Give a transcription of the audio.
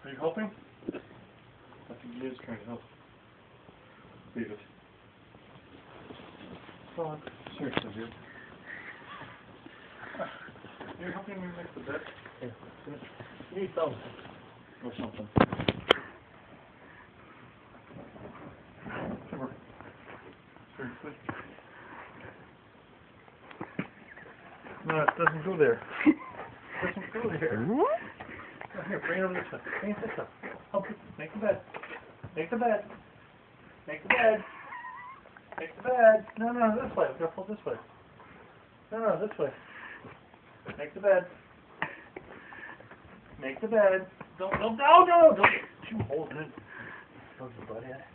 Are you helping? I think he is trying to help. Leave it. Come on. Seriously, dude. You're helping me make the bed? Yeah. You need something. Or something. Come on. Seriously. No, it doesn't go there. It doesn't go there. Here, bring it over this way. Bring it this way. Help it. Make the bed. Make the bed. Make the bed. Make the bed. No, this way. We've got to pull this way. No, this way. Make the bed. Make the bed. Don't. Two holes in it. How's your butt at?